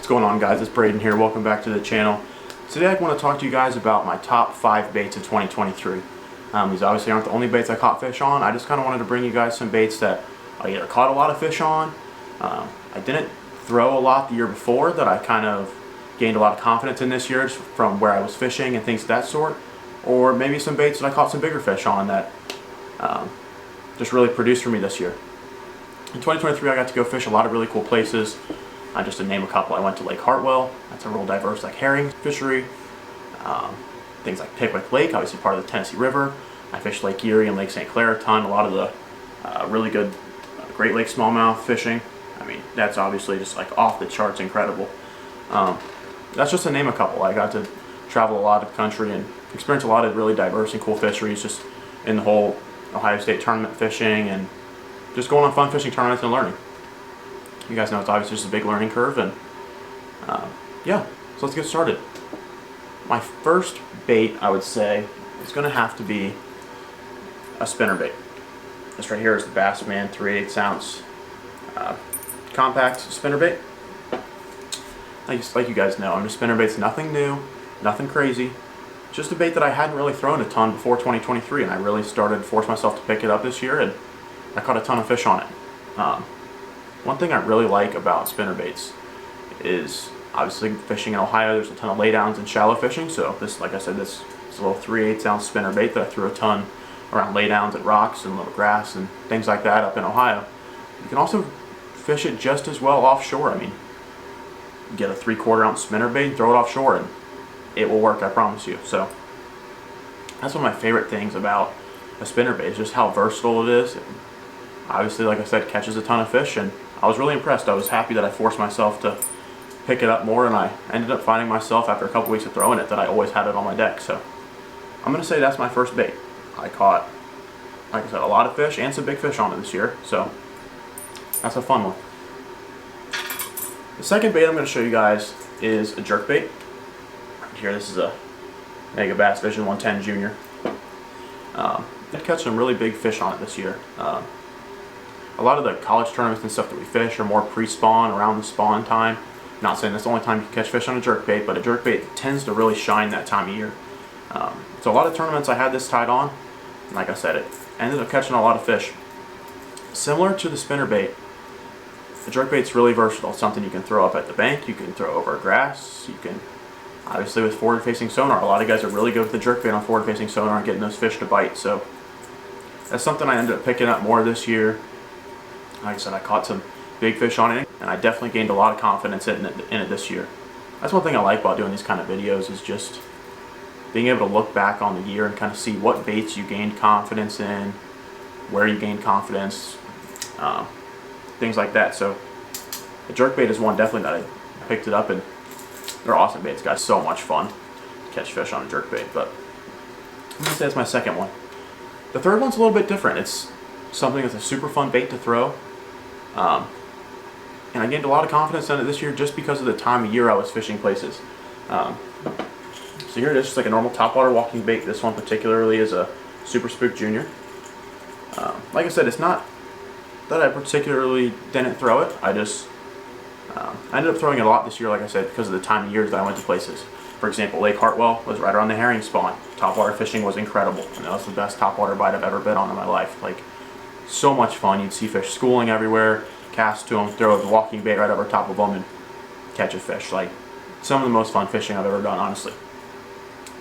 going on, guys? It's Braden here. Welcome back to the channel. Today I want to talk to you guys about my top 5 baits of 2023. These obviously aren't the only baits I caught fish on. I just kind of wanted to bring you guys some baits that I either caught a lot of fish on, I didn't throw a lot the year before, that I kind of gained a lot of confidence in this year from where I was fishing and things of that sort, or maybe some baits that I caught some bigger fish on that just really produced for me this year. In 2023 I got to go fish a lot of really cool places. Just to name a couple, I went to Lake Hartwell. That's a real diverse herring fishery. Things like Pickwick Lake, obviously part of the Tennessee River. I fished Lake Erie and Lake St. Clair a ton. A lot of the really good Great Lake smallmouth fishing. I mean, that's obviously just like off the charts incredible. That's just to name a couple. I got to travel a lot of the country and experience a lot of really diverse and cool fisheries just in the whole Ohio State tournament fishing and just going on fun fishing tournaments and learning. You guys know it's obviously just a big learning curve, and yeah, so let's get started. My first bait, I would say, is going to have to be a spinnerbait. This right here is the Bassman 3/8 ounce compact spinnerbait. Like you guys know, spinnerbait's nothing new, nothing crazy. Just a bait that I hadn't really thrown a ton before 2023, and I really started to force myself to pick it up this year, and I caught a ton of fish on it. One thing I really like about spinnerbaits is obviously fishing in Ohio. There's a ton of laydowns and shallow fishing. So this, like I said, this is a little 3/8 ounce spinnerbait that I threw a ton around laydowns and rocks and little grass and things like that up in Ohio. You can also fish it just as well offshore. I mean, get a 3/4 ounce spinnerbait and throw it offshore, and it will work. I promise you. So that's one of my favorite things about a spinnerbait, is just how versatile it is. Obviously, like I said, catches a ton of fish, and I was really impressed. I was happy that I forced myself to pick it up more, and I ended up finding myself after a couple weeks of throwing it that I always had it on my deck. So I'm going to say that's my first bait. I caught, like I said, a lot of fish and some big fish on it this year, so that's a fun one. The second bait I'm going to show you guys is a jerkbait. Right here, this is a Mega Bass Vision 110 Junior. I caught some really big fish on it this year. A lot of the college tournaments and stuff that we fish are more pre-spawn, around the spawn time. Not saying that's the only time you can catch fish on a jerkbait, but a jerkbait tends to really shine that time of year. So a lot of tournaments I had this tied on, and like I said, it ended up catching a lot of fish. Similar to the spinnerbait, the jerkbait's really versatile. It's something you can throw up at the bank, you can throw over grass, you can, obviously with forward-facing sonar, a lot of guys are really good with the jerkbait on forward-facing sonar and getting those fish to bite. So that's something I ended up picking up more this year. Like I said, I caught some big fish on it, and I definitely gained a lot of confidence in it this year. That's one thing I like about doing these kind of videos, is just being able to look back on the year and kind of see what baits you gained confidence in, where you gained confidence, things like that. So the jerkbait is one definitely that I picked it up, and they're awesome baits, guys. So much fun to catch fish on a jerkbait. But I'm gonna say that's my second one. The third one's a little bit different. It's something that's a super fun bait to throw. And I gained a lot of confidence in it this year just because of the time of year I was fishing places. So here it is, just like a normal topwater walking bait. This one particularly is a Super Spook Junior. Like I said, it's not that I particularly didn't throw it. I ended up throwing it a lot this year, like I said, because of the time of year that I went to places. For example, Lake Hartwell was right around the herring spawn. Topwater fishing was incredible, and that was the best topwater bite I've ever been on in my life. Like, so much fun. You'd see fish schooling everywhere, cast to them, throw the walking bait right over top of them, and catch a fish. Like, some of the most fun fishing I've ever done, honestly.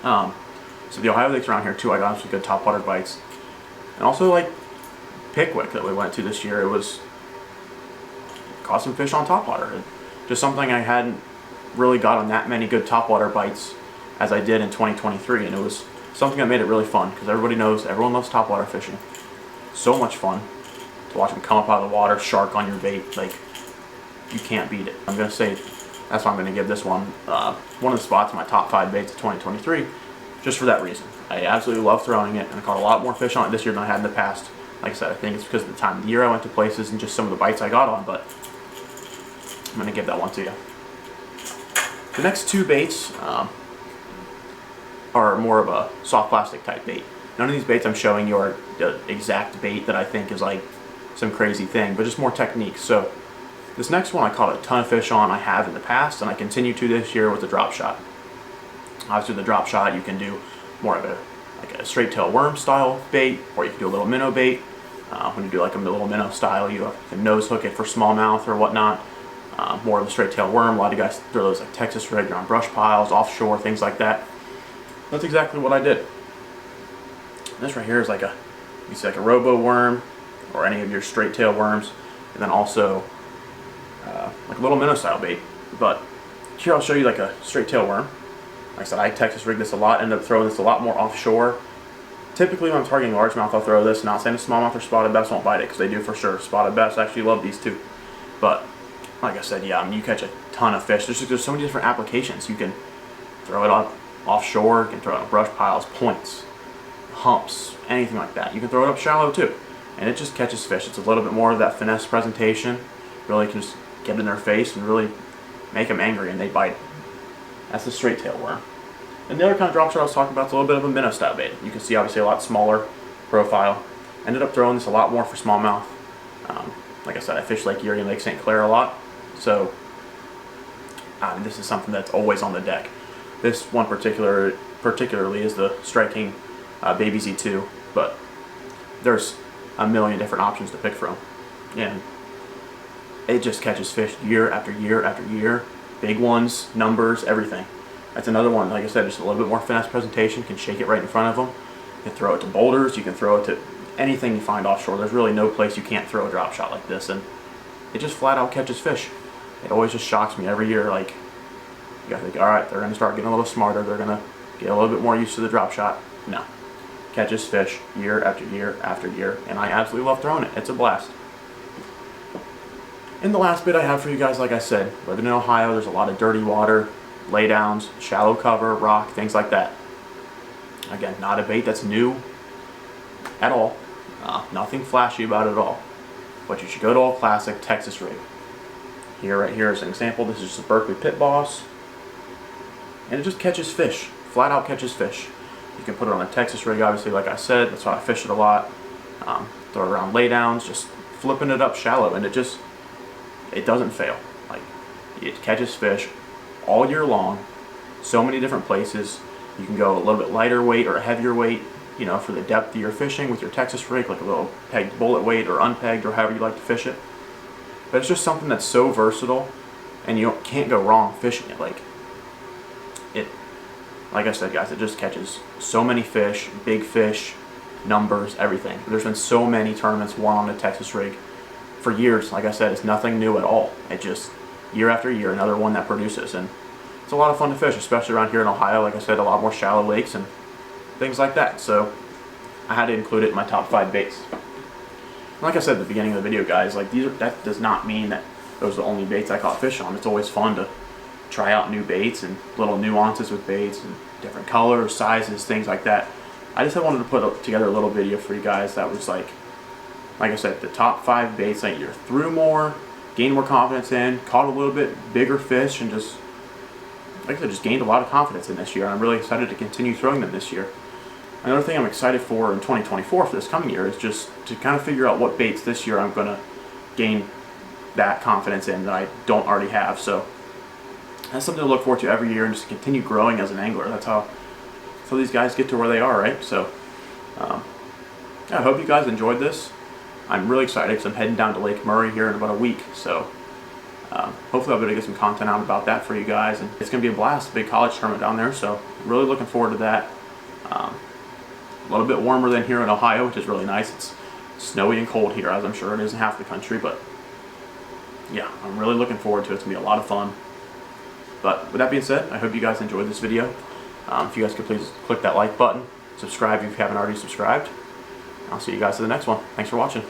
So the Ohio lakes around here too, I got some good topwater bites. And also, like, Pickwick that we went to this year, caught some fish on topwater. Just something I hadn't really got on that many good topwater bites as I did in 2023, and it was something that made it really fun, because everyone loves topwater fishing. So much fun to watch them come up out of the water, shark on your bait. Like, you can't beat it. I'm going to say that's why I'm going to give this one one of the spots in my top 5 baits of 2023, just for that reason. I absolutely love throwing it, and I caught a lot more fish on it this year than I had in the past. Like I said, I think it's because of the time of the year I went to places and just some of the bites I got on, but I'm going to give that one to you. The next 2 baits are more of a soft plastic type bait. None of these baits I'm showing you are the exact bait that I think is like some crazy thing, but just more techniques. So This next one I caught a ton of fish on. I have in the past, and I continue to this year with the drop shot. Obviously, the drop shot you can do more of a straight tail worm style bait, or you can do a little minnow bait. When you do like a little minnow style, you can nose hook it for smallmouth or whatnot. More of a straight tail worm. A lot of guys throw those like Texas rig on brush piles, offshore, things like that. That's exactly what I did. This right here is like you see like a robo worm or any of your straight tail worms, and then also like a little minnow style bait. But here I'll show you like a straight tail worm. Like I said, I Texas rig this a lot, end up throwing this a lot more offshore. Typically when I'm targeting largemouth, I'll throw this. Not saying a smallmouth or spotted bass won't bite it, because they do for sure. Spotted bass actually love these too. But like I said, yeah, I mean, you catch a ton of fish. There's so many different applications. You can throw it on offshore, you can throw it on brush piles, points, humps, anything like that. You can throw it up shallow too, and it just catches fish. It's a little bit more of that finesse presentation. Really can just get in their face and really make them angry, and they bite. That's the straight tail worm. And the other kind of drop shot I was talking about is a little bit of a minnow style bait. You can see obviously a lot smaller profile. Ended up throwing this a lot more for smallmouth. Like I said, I fish Lake Erie and Lake St. Clair a lot, so this is something that's always on the deck. This one particularly is the striking Baby Z2, but there's a million different options to pick from, and it just catches fish year after year after year. Big ones, numbers, everything. That's another one, like I said, just a little bit more finesse presentation. You can shake it right in front of them. You can throw it to boulders, you can throw it to anything you find offshore. There's really no place you can't throw a drop shot like this, and it just flat out catches fish. It always just shocks me every year. Like, you gotta think, alright, they're gonna start getting a little smarter, they're gonna get a little bit more used to the drop shot. No. Catches fish year after year after year, and I absolutely love throwing it. It's a blast. And the last bit I have for you guys, like I said, living in Ohio, there's a lot of dirty water, laydowns, shallow cover, rock, things like that. Again, not a bait that's new at all. Nothing flashy about it at all. But you should go to a classic Texas rig. Right here is an example. This is just a Berkeley Pit Boss. And it just catches fish. Flat out catches fish. You can put it on a Texas rig, obviously, like I said. That's why I fish it a lot. Throw it around laydowns, just flipping it up shallow, and it doesn't fail. Like, it catches fish all year long, so many different places. You can go a little bit lighter weight or a heavier weight, you know, for the depth that you're fishing with your Texas rig, like a little pegged bullet weight or unpegged or however you like to fish it. But it's just something that's so versatile, and you can't go wrong fishing it. Like I said, guys, it just catches so many fish, big fish, numbers, everything. There's been so many tournaments won on the Texas rig for years. Like I said, it's nothing new at all. It just, year after year, another one that produces, and it's a lot of fun to fish, especially around here in Ohio. Like I said, a lot more shallow lakes and things like that. So I had to include it in my top 5 baits. Like I said at the beginning of the video, guys, like that does not mean that those are the only baits I caught fish on. It's always fun to try out new baits and little nuances with baits and different colors, sizes, things like that. I just wanted to put together a little video for you guys that was like I said, the top 5 baits that you're threw more, gained more confidence in, caught a little bit bigger fish, and just, like I said, just gained a lot of confidence in this year. I'm really excited to continue throwing them this year. Another thing I'm excited for in 2024 for this coming year is just to kind of figure out what baits this year I'm going to gain that confidence in that I don't already have. So that's something to look forward to every year, and just continue growing as an angler. That's how these guys get to where they are, right? So yeah, I hope you guys enjoyed this. I'm really excited because I'm heading down to Lake Murray here in about a week. So hopefully I'll be able to get some content out about that for you guys. And it's going to be a blast, a big college tournament down there. So really looking forward to that. A little bit warmer than here in Ohio, which is really nice. It's snowy and cold here, as I'm sure it is in half the country. But yeah, I'm really looking forward to it. It's going to be a lot of fun. But with that being said, I hope you guys enjoyed this video. If you guys could please click that like button, subscribe if you haven't already subscribed. I'll see you guys in the next one. Thanks for watching.